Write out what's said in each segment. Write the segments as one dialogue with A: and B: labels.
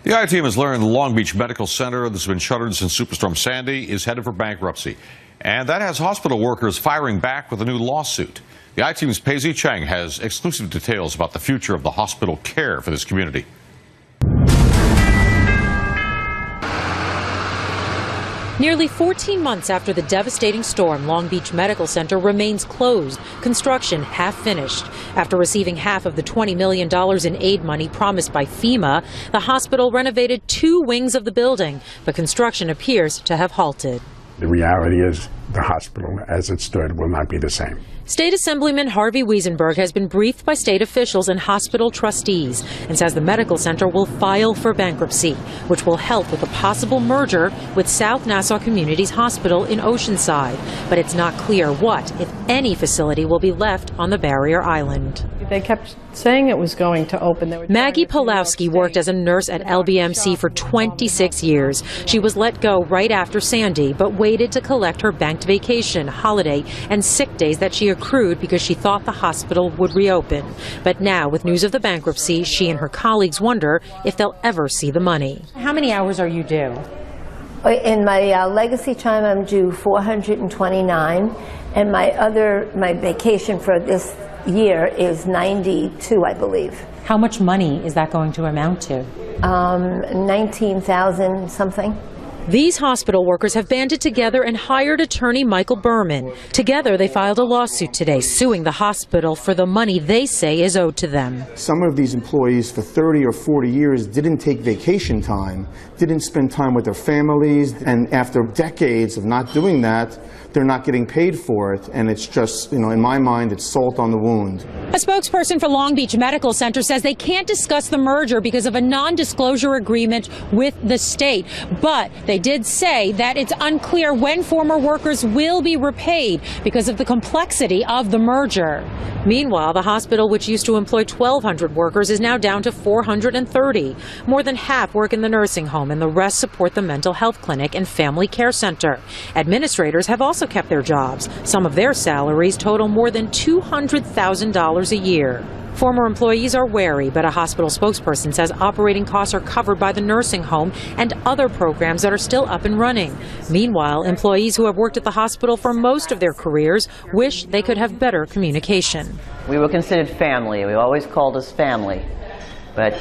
A: The I team has learned the Long Beach Medical Center that's been shuttered since Superstorm Sandy is headed for bankruptcy. And that has hospital workers firing back with a new lawsuit. The I team's Pei Tse Cheng has exclusive details about the future of the hospital care for this community.
B: Nearly 14 months after the devastating storm, Long Beach Medical Center remains closed, construction half finished. After receiving half of the $20 million in aid money promised by FEMA, the hospital renovated 2 wings of the building, but construction appears to have halted.
C: The reality is the hospital as it stood will not be the same.
B: State Assemblyman Harvey Wiesenberg has been briefed by state officials and hospital trustees and says the medical center will file for bankruptcy, which will help with a possible merger with South Nassau Community's hospital in Oceanside. But it's not clear what, if any, facility will be left on the barrier island.
D: They kept saying it was going to open.
B: Maggie Pulowski worked as a nurse at LBMC for 26 years. She was let go right after Sandy, but waited to collect her banked vacation, holiday, and sick days that she accrued because she thought the hospital would reopen. But now, with news of the bankruptcy, she and her colleagues wonder if they'll ever see the money.
E: How many hours are you due?
F: In my legacy time, I'm due 429, and my vacation for this year is 92, I believe.
E: How much money is that going to amount to?
F: 19,000 something.
B: These hospital workers have banded together and hired attorney Michael Berman. Together, they filed a lawsuit today suing the hospital for the money they say is owed to them.
G: Some of these employees for 30 or 40 years didn't take vacation time, didn't spend time with their families, and after decades of not doing that, they're not getting paid for it, and it's just, in my mind, it's salt on the wound.
E: A spokesperson for Long Beach Medical Center says they can't discuss the merger because of a non-disclosure agreement with the state, but they did say that it's unclear when former workers will be repaid because of the complexity of the merger.
B: Meanwhile, the hospital, which used to employ 1,200 workers, is now down to 430. More than half work in the nursing home, and the rest support the mental health clinic and family care center. Administrators have also kept their jobs. Some of their salaries total more than $200,000 a year. Former employees are wary, but a hospital spokesperson says operating costs are covered by the nursing home and other programs that are still up and running. Meanwhile, employees who have worked at the hospital for most of their careers wish they could have better communication.
H: We were considered family. We always called us family, but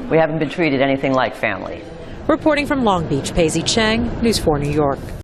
H: we haven't been treated anything like family.
B: Reporting from Long Beach, Pei Tse Cheng, News 4 New York.